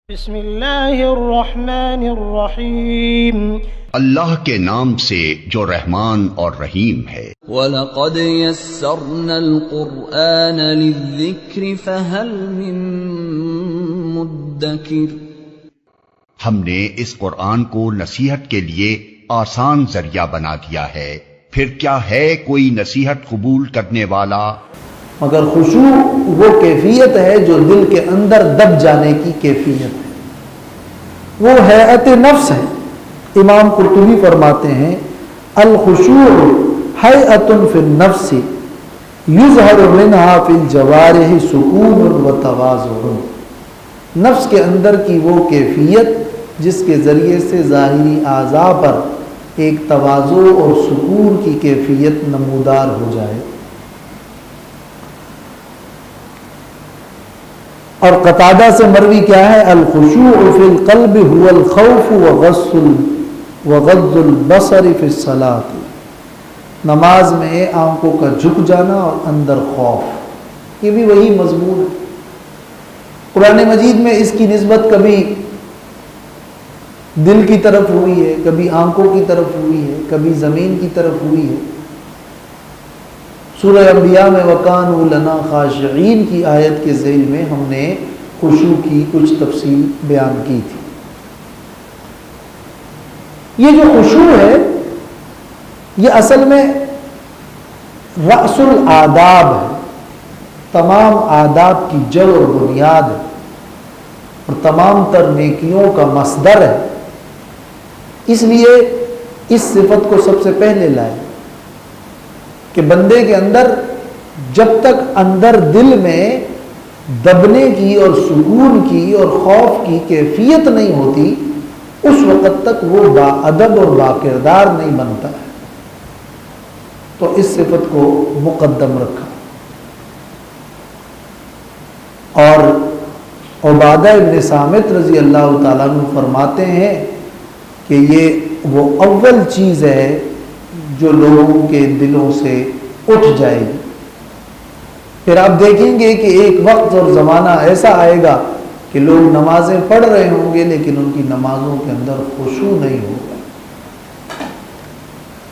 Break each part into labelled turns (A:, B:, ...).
A: بسم اللہ الرحمن الرحیم
B: اللہ کے نام سے جو رحمان اور رحیم ہے۔
C: وَلَقَدْ يَسَّرْنَا الْقُرْآنَ لِلذِّكْرِ فَهَلْ مِن مُدَّكِرٍ،
B: ہم نے اس قرآن کو نصیحت کے لیے آسان ذریعہ بنا دیا ہے، پھر کیا ہے کوئی نصیحت قبول کرنے والا؟
D: مگر خشوع وہ کیفیت ہے جو دل کے اندر دب جانے کی کیفیت ہے، وہ حیات نفس ہے۔ امام قرطبی فرماتے ہیں الخشوع حیات فی النفس یظہر منها فی الجوارح سکون و تواضع، نفس کے اندر کی وہ کیفیت جس کے ذریعے سے ظاہری اعضاء پر ایک تواضع اور سکون کی کیفیت نمودار ہو جائے۔ اور قتادہ سے مروی کیا ہے، الخشوع فی القلب هو الخوف وغض البصر فی الصلاۃ، نماز میں آنکھوں کا جھک جانا اور اندر خوف، یہ بھی وہی مضمون ہے۔ قرآن مجید میں اس کی نسبت کبھی دل کی طرف ہوئی ہے، کبھی آنکھوں کی طرف ہوئی ہے، کبھی زمین کی طرف ہوئی ہے۔ سورہ انبیاء میں وَكَانُوا لَنَا خَاشِعِينَ کی آیت کے ذیل میں ہم نے خشوع کی کچھ تفصیل بیان کی تھی۔ یہ جو خشوع ہے یہ اصل میں رأس الآداب ہے، تمام آداب کی جڑ اور بنیاد ہے، اور تمام تر نیکیوں کا مصدر ہے۔ اس لیے اس صفت کو سب سے پہلے لائے کہ بندے کے اندر جب تک اندر دل میں دبنے کی اور سکون کی اور خوف کی کیفیت نہیں ہوتی، اس وقت تک وہ با ادب اور با کردار نہیں بنتا ہے، تو اس صفت کو مقدم رکھا۔ اور عبادہ ابن صامت رضی اللہ تعالیٰ عنہ فرماتے ہیں کہ یہ وہ اول چیز ہے جو لوگوں کے دلوں سے اٹھ جائے گی۔ پھر آپ دیکھیں گے کہ ایک وقت اور زمانہ ایسا آئے گا کہ لوگ نمازیں پڑھ رہے ہوں گے لیکن ان کی نمازوں کے اندر خشوع نہیں ہوگا۔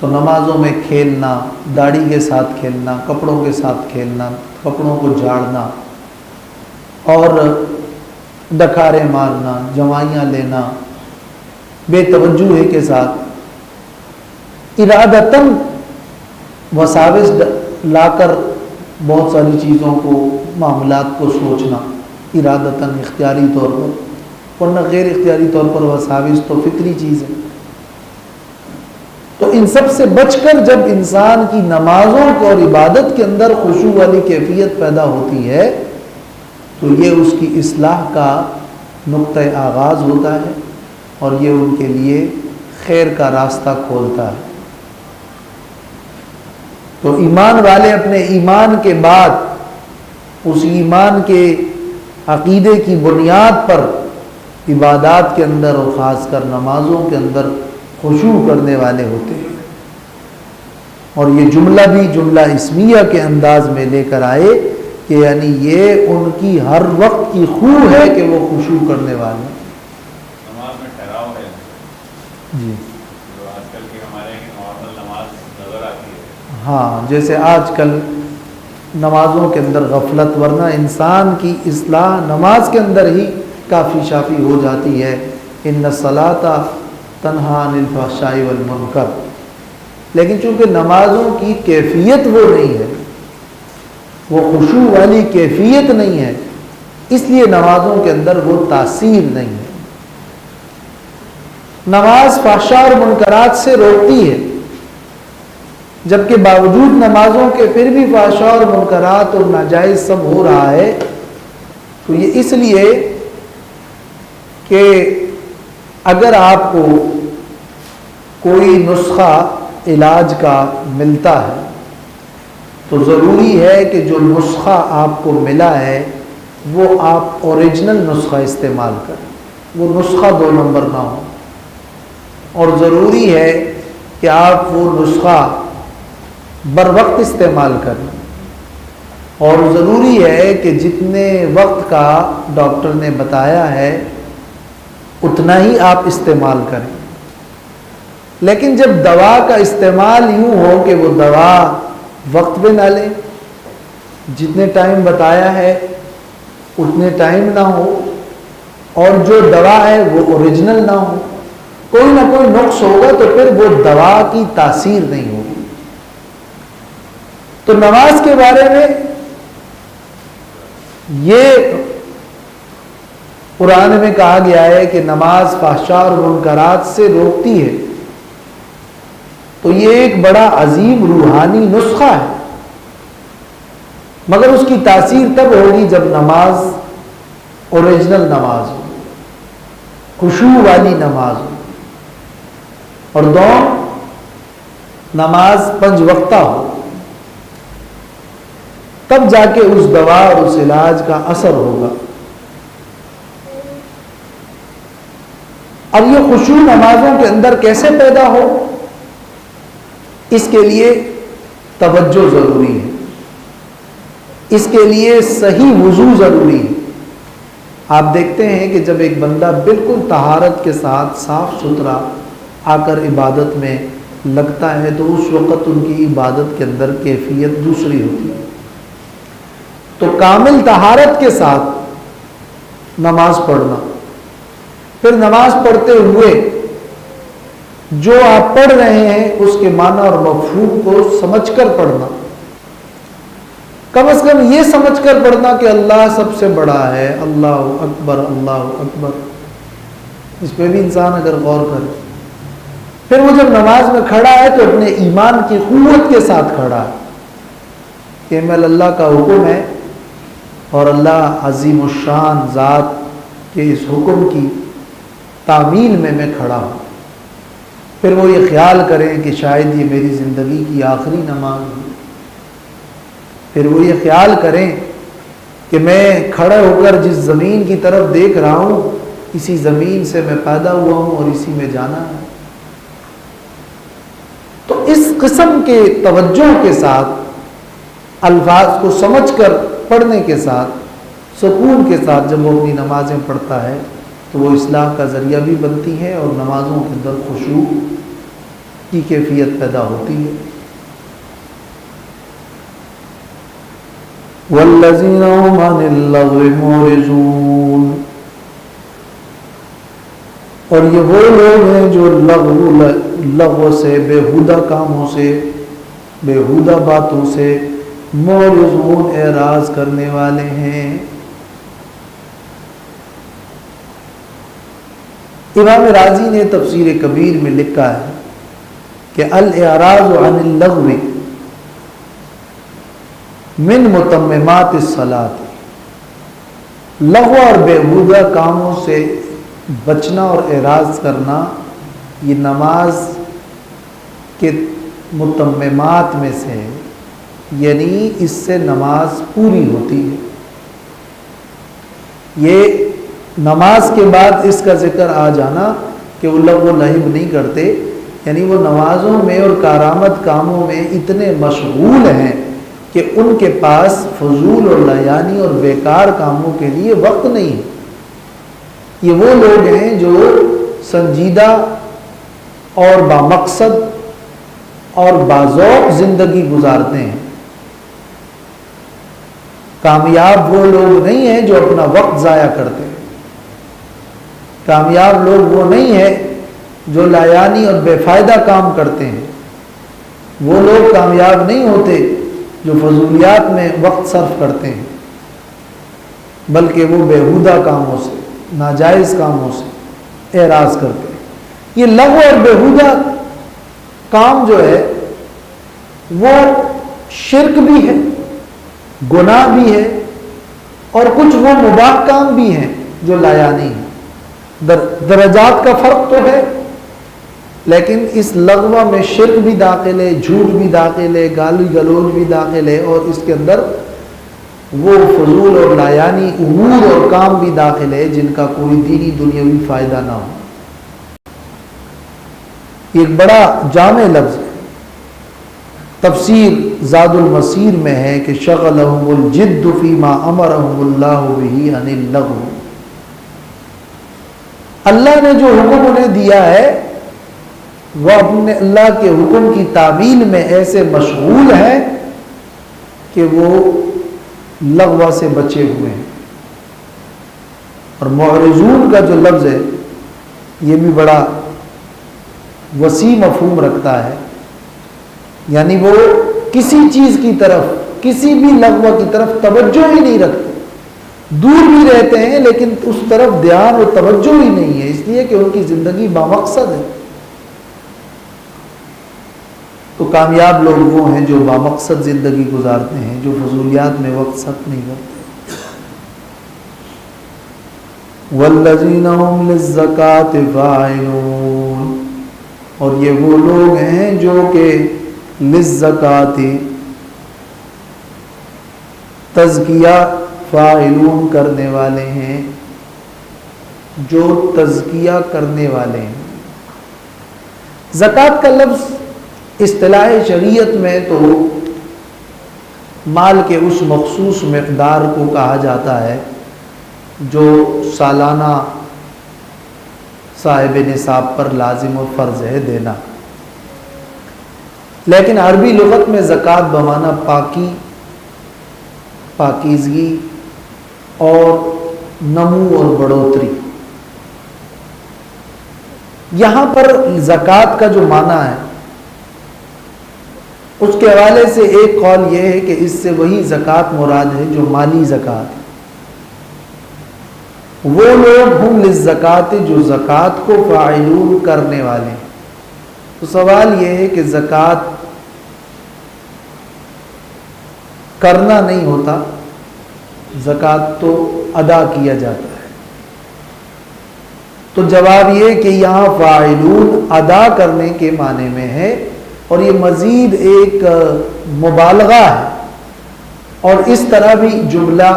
D: تو نمازوں میں کھیلنا، داڑھی کے ساتھ کھیلنا، کپڑوں کے ساتھ کھیلنا، کپڑوں کو جھاڑنا اور ڈکارے مارنا، جوائیاں لینا بے توجہی کے ساتھ، ارادتاً وساوس لا کر بہت ساری چیزوں کو، معاملات کو سوچنا ارادتاً اختیاری طور پر، ورنہ غیر اختیاری طور پر وساوس تو فطری چیز ہے۔ تو ان سب سے بچ کر جب انسان کی نمازوں کو اور عبادت کے اندر خشوع والی کیفیت پیدا ہوتی ہے تو یہ اس کی اصلاح کا نقطۂ آغاز ہوتا ہے، اور یہ ان کے لیے خیر کا راستہ کھولتا ہے۔ تو ایمان والے اپنے ایمان کے بعد اس ایمان کے عقیدے کی بنیاد پر عبادات کے اندر اور خاص کر نمازوں کے اندر خشوع کرنے والے ہوتے ہیں، اور یہ جملہ بھی جملہ اسمیہ کے انداز میں لے کر آئے کہ یعنی یہ ان کی ہر وقت کی خو ہے کہ وہ خشوع کرنے والے ہیں۔
E: نماز میں ٹھہراؤ ہے
D: جی
E: جو آج کل کی ہمارے نارمل نماز نظر آتی ہے،
D: ہاں، جیسے آج کل نمازوں کے اندر غفلت، ورنہ انسان کی اصلاح نماز کے اندر ہی کافی شافی ہو جاتی ہے۔ ان الصلاۃ تنہی عن الفحشاء والمنکر، لیکن چونکہ نمازوں کی کیفیت وہ نہیں ہے، وہ خشوع والی کیفیت نہیں ہے، اس لیے نمازوں کے اندر وہ تاثیر نہیں ہے۔ نماز فحشاء اور منکرات سے روکتی ہے، جبکہ باوجود نمازوں کے پھر بھی فحشاء اور منکرات اور ناجائز سب ہو رہا ہے، تو یہ اس لیے کہ اگر آپ کو کوئی نسخہ علاج کا ملتا ہے تو ضروری ہے کہ جو نسخہ آپ کو ملا ہے وہ آپ اوریجنل نسخہ استعمال کریں، وہ نسخہ 2 نمبر نہ ہو، اور ضروری ہے کہ آپ وہ نسخہ بر وقت استعمال کریں، اور ضروری ہے کہ جتنے وقت کا ڈاکٹر نے بتایا ہے اتنا ہی آپ استعمال کریں. لیکن جب دوا کا استعمال یوں ہو کہ وہ دوا وقت پہ نہ لیں، جتنے ٹائم بتایا ہے اتنے ٹائم نہ ہو، اور جو دوا ہے وہ اوریجنل نہ ہو، کوئی نہ کوئی نقص ہوگا تو پھر وہ دوا کی تاثیر نہیں ہوگی. تو نماز کے بارے میں یہ قرآن میں کہا گیا ہے کہ نماز فحشاء اور منکرات سے روکتی ہے. تو یہ ایک بڑا عظیم روحانی نسخہ ہے، مگر اس کی تاثیر تب ہوگی جب نماز اوریجنل نماز ہو، خشوع والی نماز ہو، اور نماز 5 وقتہ ہو. تب جا کے اس دوا اور اس علاج کا اثر ہوگا. اب یہ خشوع نمازوں کے اندر کیسے پیدا ہو، اس کے لیے توجہ ضروری ہے، اس کے لیے صحیح وضو ضروری ہے. آپ دیکھتے ہیں کہ جب ایک بندہ بالکل طہارت کے ساتھ صاف ستھرا آ کر عبادت میں لگتا ہے تو اس وقت ان کی عبادت کے اندر کیفیت دوسری ہوتی ہے. تو کامل طہارت کے ساتھ نماز پڑھنا، پھر نماز پڑھتے ہوئے جو آپ پڑھ رہے ہیں اس کے معنی اور مفہوم کو سمجھ کر پڑھنا. کم از کم یہ سمجھ کر پڑھنا کہ اللہ سب سے بڑا ہے، اللہ اکبر اللہ اکبر. اس پہ بھی انسان اگر غور کرے، پھر وہ جب نماز میں کھڑا ہے تو اپنے ایمان کی قوت کے ساتھ کھڑا ہے کہ میں اللہ کا حکم ہے اور اللہ عظیم الشان ذات کے اس حکم کی تعمیل میں کھڑا ہوں. پھر وہ یہ خیال کریں کہ شاید یہ میری زندگی کی آخری نماز ہو. پھر وہ یہ خیال کریں کہ میں کھڑے ہو کر جس زمین کی طرف دیکھ رہا ہوں اسی زمین سے میں پیدا ہوا ہوں اور اسی میں جانا ہے. تو اس قسم کے توجہ کے ساتھ الفاظ کو سمجھ کر پڑھنے کے ساتھ سکون کے ساتھ جب وہ اپنی نمازیں پڑھتا ہے تو وہ اصلاح کا ذریعہ بھی بنتی ہے اور نمازوں کے اندر خشوع کی کیفیت پیدا ہوتی ہے. والذین هم عن اللغو معرضون، اور یہ وہ لوگ ہیں جو لغو سے، بےہودہ کاموں سے، بےہودہ باتوں سے معرضون، اعراض کرنے والے ہیں. امام راضی نے تفسیر کبیر میں لکھا ہے کہ الاعراض عن اللغو من متممات الصلاۃ، لغو اور بےہودہ کاموں سے بچنا اور اعراض کرنا یہ نماز کے متممات میں سے ہے، یعنی اس سے نماز پوری ہوتی ہے. یہ نماز کے بعد اس کا ذکر آ جانا کہ وہ لغو و لہو نہیں کرتے، یعنی وہ نمازوں میں اور کارآمد کاموں میں اتنے مشغول ہیں کہ ان کے پاس فضول اور لایانی اور بیکار کاموں کے لیے وقت نہیں ہے. یہ وہ لوگ ہیں جو سنجیدہ اور بامقصد اور باذوق زندگی گزارتے ہیں. کامیاب وہ لوگ نہیں ہیں جو اپنا وقت ضائع کرتے ہیں. کامیاب لوگ وہ نہیں ہیں جو لایانی اور بے فائدہ کام کرتے ہیں. وہ لوگ کامیاب نہیں ہوتے جو فضولیات میں وقت صرف کرتے ہیں، بلکہ وہ بےہودہ کاموں سے، ناجائز کاموں سے اعراض کرتے ہیں. یہ لغو اور بےہودہ کام جو ہے وہ شرک بھی ہے، گناہ بھی ہے، اور کچھ وہ مباح کام بھی ہیں جو لایانی ہیں. درجات کا فرق تو ہے، لیکن اس لغو میں شرک بھی داخل ہے، جھوٹ بھی داخل ہے، گالی گلوچ بھی داخل ہے، اور اس کے اندر وہ فضول اور لایانی امور اور کام بھی داخل ہے جن کا کوئی دینی دنیاوی فائدہ نہ ہو. ایک بڑا جامع لفظ ہے. تفسیر زاد المسیر میں ہے کہ شغلہم الجد فیما امرہم اللہ بہ عن اللغو. اللہ نے جو حکم انہیں دیا ہے وہ اپنے اللہ کے حکم کی تعمیل میں ایسے مشغول ہیں کہ وہ لغو سے بچے ہوئے ہیں. اور معرضون کا جو لفظ ہے یہ بھی بڑا وسیع مفہوم رکھتا ہے، یعنی وہ کسی چیز کی طرف، کسی بھی لغو کی طرف توجہ ہی نہیں رکھتے، دور بھی رہتے ہیں لیکن اس طرف دھیان اور توجہ ہی نہیں ہے، اس لیے کہ ان کی زندگی بامقصد ہے. تو کامیاب لوگ وہ ہیں جو بامقصد زندگی گزارتے ہیں، جو فضولیات میں وقت صرف نہیں کرتے. والذین هم للزکاۃ فاعلون، اور یہ وہ لوگ ہیں جو کہ للزکاۃ تزکیہ فاعلون کرنے والے ہیں، جو تزکیہ کرنے والے ہیں. زکوٰۃ کا لفظ اصطلاح شریعت میں تو مال کے اس مخصوص مقدار کو کہا جاتا ہے جو سالانہ صاحب نصاب پر لازم و فرض ہے دینا. لیکن عربی لغت میں زکوٰۃ بمعنی پاکی، پاکیزگی اور نمو اور بڑھوتری. یہاں پر زکوٰۃ کا جو معنی ہے اس کے حوالے سے ایک قول یہ ہے کہ اس سے وہی زکوٰۃ مراد ہے جو مالی زکوٰۃ. وہ لوگ ہم للزکاۃ جو زکوٰۃ کو فاعلون کرنے والے ہیں. تو سوال یہ ہے کہ زکوٰۃ کرنا نہیں ہوتا، زکوٰۃ تو ادا کیا جاتا ہے. تو جواب یہ کہ یہاں فاعلون ادا کرنے کے معنی میں ہے، اور یہ مزید ایک مبالغہ ہے، اور اس طرح بھی جملہ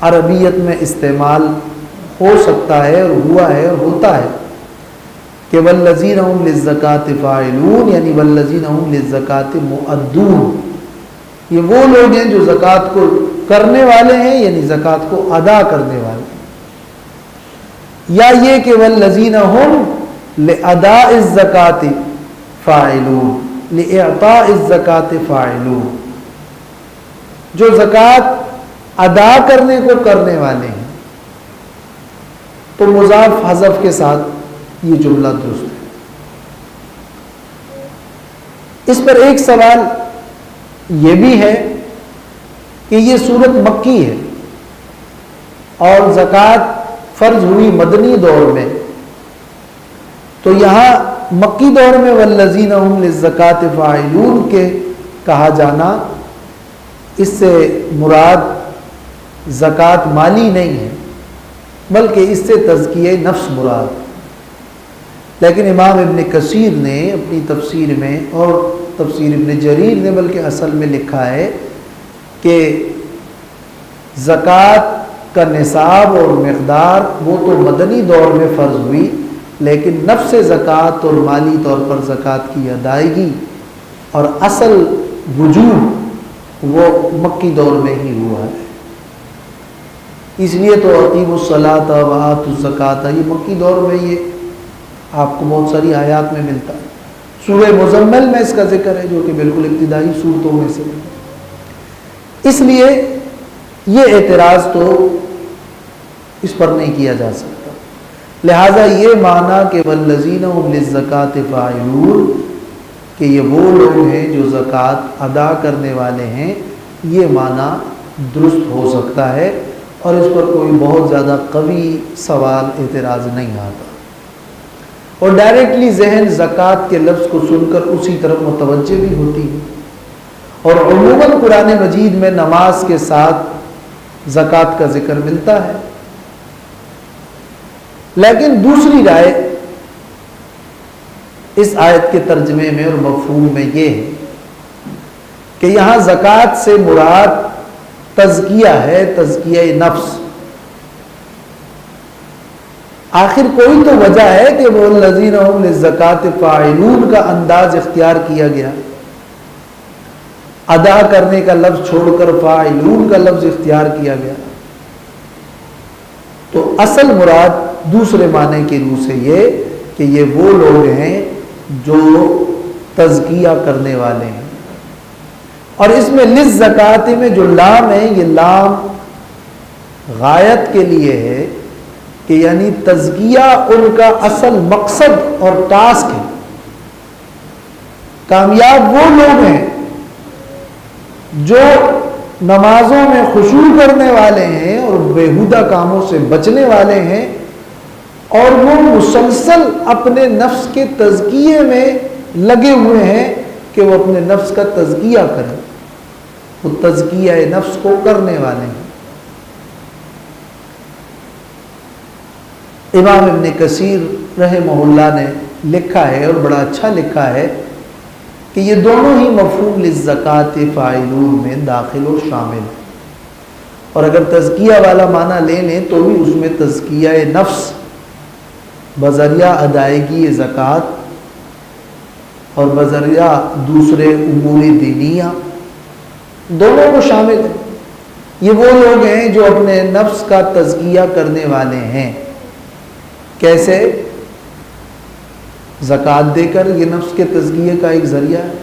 D: عربیت میں استعمال ہو سکتا ہے اور ہوا ہے اور ہوتا ہے کہ والذین هم للزکاۃ فاعلون، یعنی والذین هم للزکاۃ مؤدون. یہ وہ لوگ ہیں جو زکوٰۃ کو کرنے والے ہیں، یعنی زکوٰۃ کو ادا کرنے والے ہیں. یا یہ کہ والذین هم لاداء الزکاۃ فاعلون، لإعطاء الزکاۃ فاعلون، جو زکوٰۃ ادا کرنے کو کرنے والے ہیں. تو مضاف حذف کے ساتھ یہ جملہ درست ہے. اس پر ایک سوال یہ بھی ہے کہ یہ سورت مکی ہے اور زکوٰۃ فرض ہوئی مدنی دور میں، تو یہاں مکی دور میں والذین هم للزکاۃ فاعلون کے کہا جانا، اس سے مراد زکوٰۃ مالی نہیں ہے بلکہ اس سے تزکیہ نفس مراد. لیکن امام ابن کثیر نے اپنی تفسیر میں اور تفسیر ابن جریر نے بلکہ اصل میں لکھا ہے کہ زکوٰۃ کا نصاب اور مقدار وہ تو مدنی دور میں فرض ہوئی، لیکن نفس زکوٰۃ اور مالی طور پر زکوٰۃ کی ادائیگی اور اصل وجوب وہ مکی دور میں ہی ہوا ہے. اس لیے تو اقیموا الصلاۃ وآتوا الزکاۃ یہ مکی دور میں یہ آپ کو بہت ساری آیات میں ملتا ہے. سورہ مزمل میں اس کا ذکر ہے جو کہ بالکل ابتدائی صورتوں میں سے ہے. اس لیے یہ اعتراض تو اس پر نہیں کیا جا سکتا. لہذا یہ معنی کہ والذین هم للزکاۃ فاعلون کہ یہ وہ لوگ ہیں جو زکوٰۃ ادا کرنے والے ہیں، یہ معنی درست ہو سکتا ہے اور اس پر کوئی بہت زیادہ قوی سوال اعتراض نہیں آتا. اور ڈائریکٹلی ذہن زکوٰۃ کے لفظ کو سن کر اسی طرف متوجہ بھی ہوتی ہے. اور عموماً قرآن مجید میں نماز کے ساتھ زکوٰۃ کا ذکر ملتا ہے. لیکن دوسری رائے اس آیت کے ترجمے میں اور مفہوم میں یہ ہے کہ یہاں زکوٰۃ سے مراد تزکیہ ہے، تزکیہ نفس. آخر کوئی تو وجہ ہے کہ وہ الذین هم للزکاۃ فاعلون کا انداز اختیار کیا گیا، ادا کرنے کا لفظ چھوڑ کر فاعلون کا لفظ اختیار کیا گیا. تو اصل مراد دوسرے معنی کی روح سے یہ کہ یہ وہ لوگ ہیں جو تزکیہ کرنے والے ہیں. اور اس میں للزکات میں جو لام ہے یہ لام غایت کے لیے ہے کہ یعنی تزکیہ ان کا اصل مقصد اور ٹاسک ہے. کامیاب وہ لوگ ہیں جو نمازوں میں خشوع کرنے والے ہیں اور بیہودہ کاموں سے بچنے والے ہیں اور وہ مسلسل اپنے نفس کے تزکیے میں لگے ہوئے ہیں کہ وہ اپنے نفس کا تزکیہ کریں. وہ تزکیہ نفس کو کرنے والے ہیں. امام ابن کثیر رحمہ اللہ نے لکھا ہے اور بڑا اچھا لکھا ہے کہ یہ دونوں ہی مفہوم للزکات فاعلون میں داخل و شامل ہیں. اور اگر تزکیہ والا معنی لے لیں تو بھی اس میں تزکیہ نفس بذریعہ ادائیگی زکوٰۃ اور بذریعہ دوسرے امور دینیہ دونوں کو شامل ہے. یہ وہ لوگ ہیں جو اپنے نفس کا تزکیہ کرنے والے ہیں. کیسے؟ زکوٰۃ دے کر، یہ نفس کے تزکیے کا ایک ذریعہ ہے.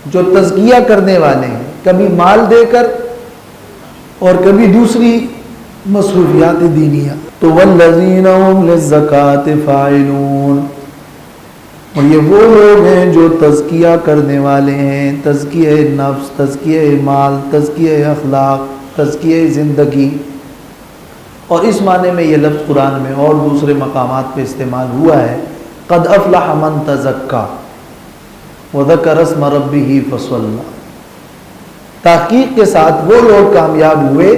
D: جو تزکیہ کرنے والے ہیں کبھی مال دے کر اور کبھی دوسری مصروفیات دینیہ. تو والذین هم للزکاۃ فاعلون، اور یہ وہ لوگ ہیں جو تزکیہ کرنے والے ہیں. تزکیہ نفس، تزکیہ مال، تزکیہ اخلاق، تزکیہ زندگی. اور اس معنی میں یہ لفظ قرآن میں اور دوسرے مقامات پہ استعمال ہوا ہے. قد افلح من تزکا وذکر اسم ربہ فصلی. تحقیق کے ساتھ وہ لوگ کامیاب ہوئے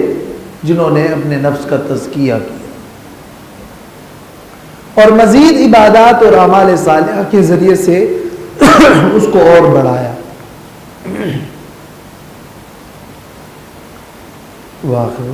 D: جنہوں نے اپنے نفس کا تزکیہ کیا اور مزید عبادات اور اعمال صالحہ کے ذریعے سے اس کو اور بڑھایا. واخر